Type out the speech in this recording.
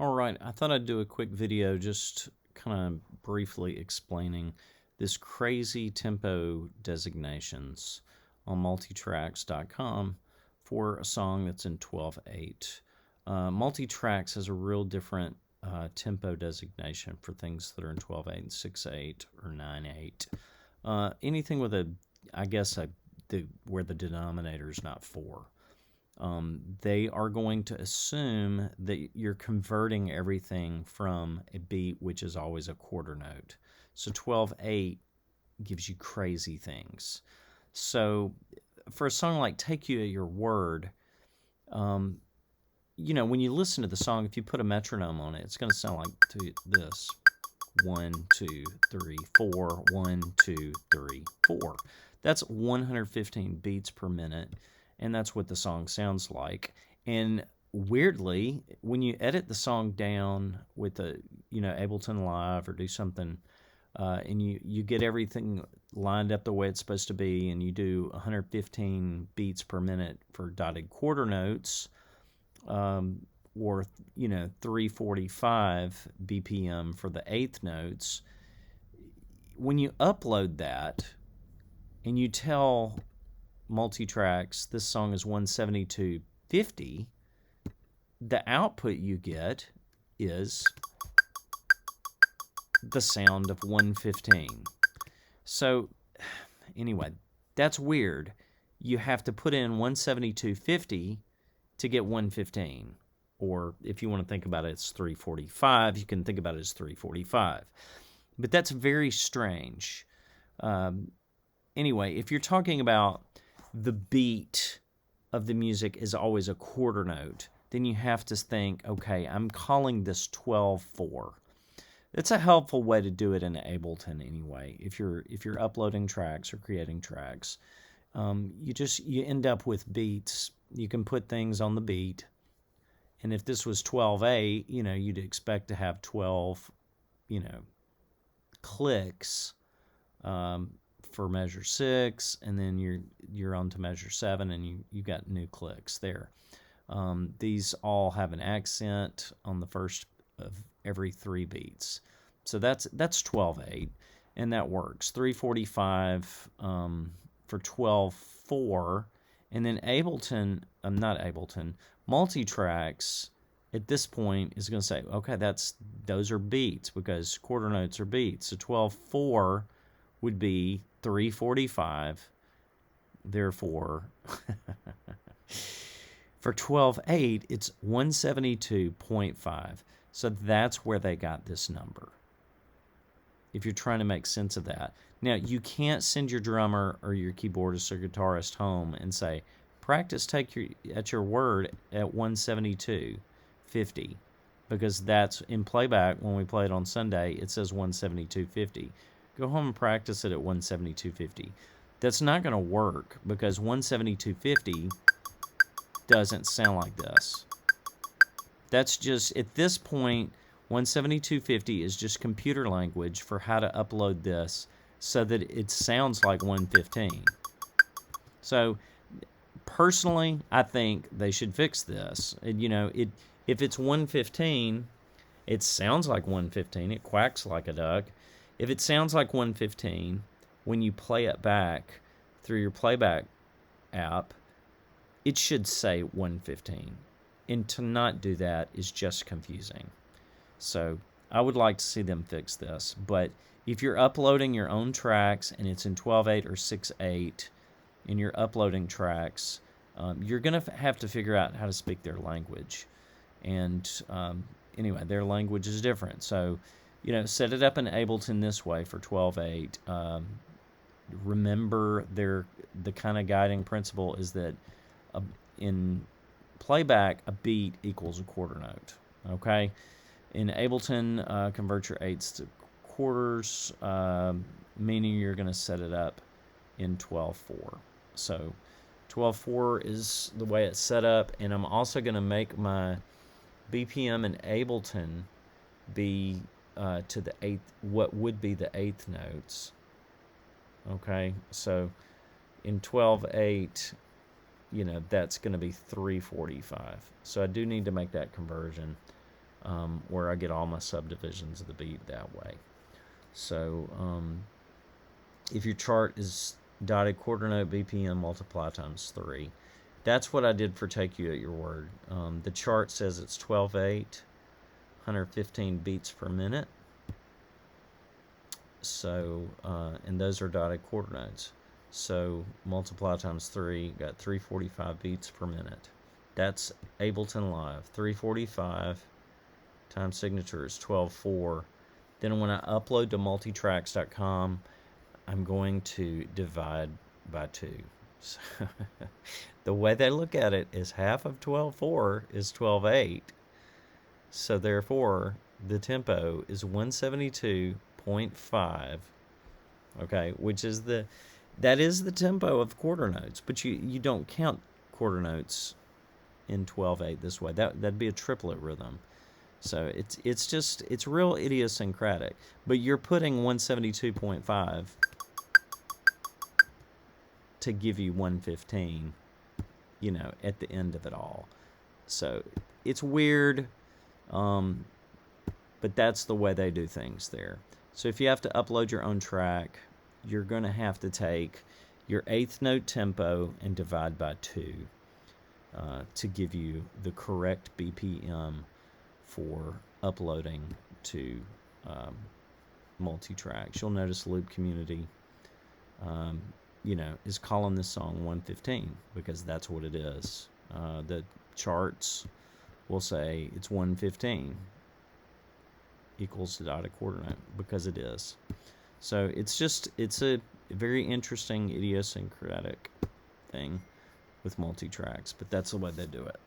All right, I thought I'd do a quick video just kind of briefly explaining this crazy tempo designations on multitracks.com for a song that's in 12/8. Multitracks has a real different tempo designation for things that are in 12/8 and 6/8 or 9/8. Anything with where the denominator is not 4. They are going to assume that you're converting everything from a beat, which is always a quarter note. So 12/8 gives you crazy things. So for a song like Take You at Your Word, when you listen to the song, if you put a metronome on it, it's going to sound like this. 1, 2, 3, 4, 1, 2, 3, 4. That's 115 beats per minute. And that's what the song sounds like. And weirdly, when you edit the song down with Ableton Live or do something, and you get everything lined up the way it's supposed to be, and you do 115 beats per minute for dotted quarter notes, or 345 BPM for the eighth notes, when you upload that and you tell Multitracks this song is 172.50, the output you get is the sound of 115. So anyway, that's weird. You have to put in 172.50 to get 115. Or if you want to think about it, it's 345. You can think about it as 345. But that's very strange. Anyway, if you're talking about the beat of the music is always a quarter note, then you have to think, okay, I'm calling this 12/4. It's a helpful way to do it in Ableton anyway. If you're uploading tracks or creating tracks, you end up with beats. You can put things on the beat, and if this was 12/8, you'd expect to have 12, clicks. For measure 6, and then you're on to measure 7, and you got new clicks there. These all have an accent on the first of every 3 beats. So that's 12/8, and that works. 345 for 12/4, and then Multitracks at this point is going to say, okay, those are beats because quarter notes are beats. So 12/4 would be 345, therefore for 12/8 it's 172.5. So that's where they got this number, if you're trying to make sense of that. Now, you can't send your drummer or your keyboardist or guitarist home and say, practice Take You at Your Word at 172.50, because that's in Playback. When we play it on Sunday, it says 172.50. Go home and practice it at 172.50. That's not going to work because 172.50 doesn't sound like this. That's just, at this point, 172.50 is just computer language for how to upload this so that it sounds like 115. So, personally, I think they should fix this. If it's 115, it sounds like 115. It quacks like a duck. If it sounds like 115, when you play it back through your Playback app, it should say 115. And to not do that is just confusing. So I would like to see them fix this. But if you're uploading your own tracks and it's in 12/8 or 6/8, and you're uploading tracks, you're going to have to figure out how to speak their language. And anyway, their language is different. So set it up in Ableton this way for 12/8. Remember, the kind of guiding principle is that in Playback, a beat equals a quarter note. Okay? In Ableton, convert your eighths to quarters, meaning you're going to set it up in 12/4. So 12/4 is the way it's set up, and I'm also going to make my BPM in Ableton be to the eighth, what would be the eighth notes. Okay, so in 12/8, that's going to be 345. So I do need to make that conversion. where I get all my subdivisions of the beat that way. So if your chart is dotted quarter note BPM multiply times 3, that's what I did for Take You at Your Word. The chart says it's 12/8, 115 beats per minute. So, and those are dotted quarter notes. So multiply times 3, got 345 beats per minute. That's Ableton Live. 345 times signature is 12/4. Then when I upload to multitracks.com, I'm going to divide by 2. So the way they look at it is half of 12/4 is 12/8. So therefore, the tempo is 172.5. Okay, which is that is the tempo of quarter notes, but you don't count quarter notes in 12/8 this way. That'd be a triplet rhythm. So it's real idiosyncratic. But you're putting 172.5 to give you 115, at the end of it all. So it's weird, but that's the way they do things there. So if you have to upload your own track, you're going to have to take your eighth note tempo and divide by 2 to give you the correct BPM for uploading to multi-tracks. You'll notice Loop Community is calling this song 115 because that's what it is. The charts will say it's 115 equals the dotted quarter note because it is. So it's a very interesting idiosyncratic thing with multi-tracks, but that's the way they do it.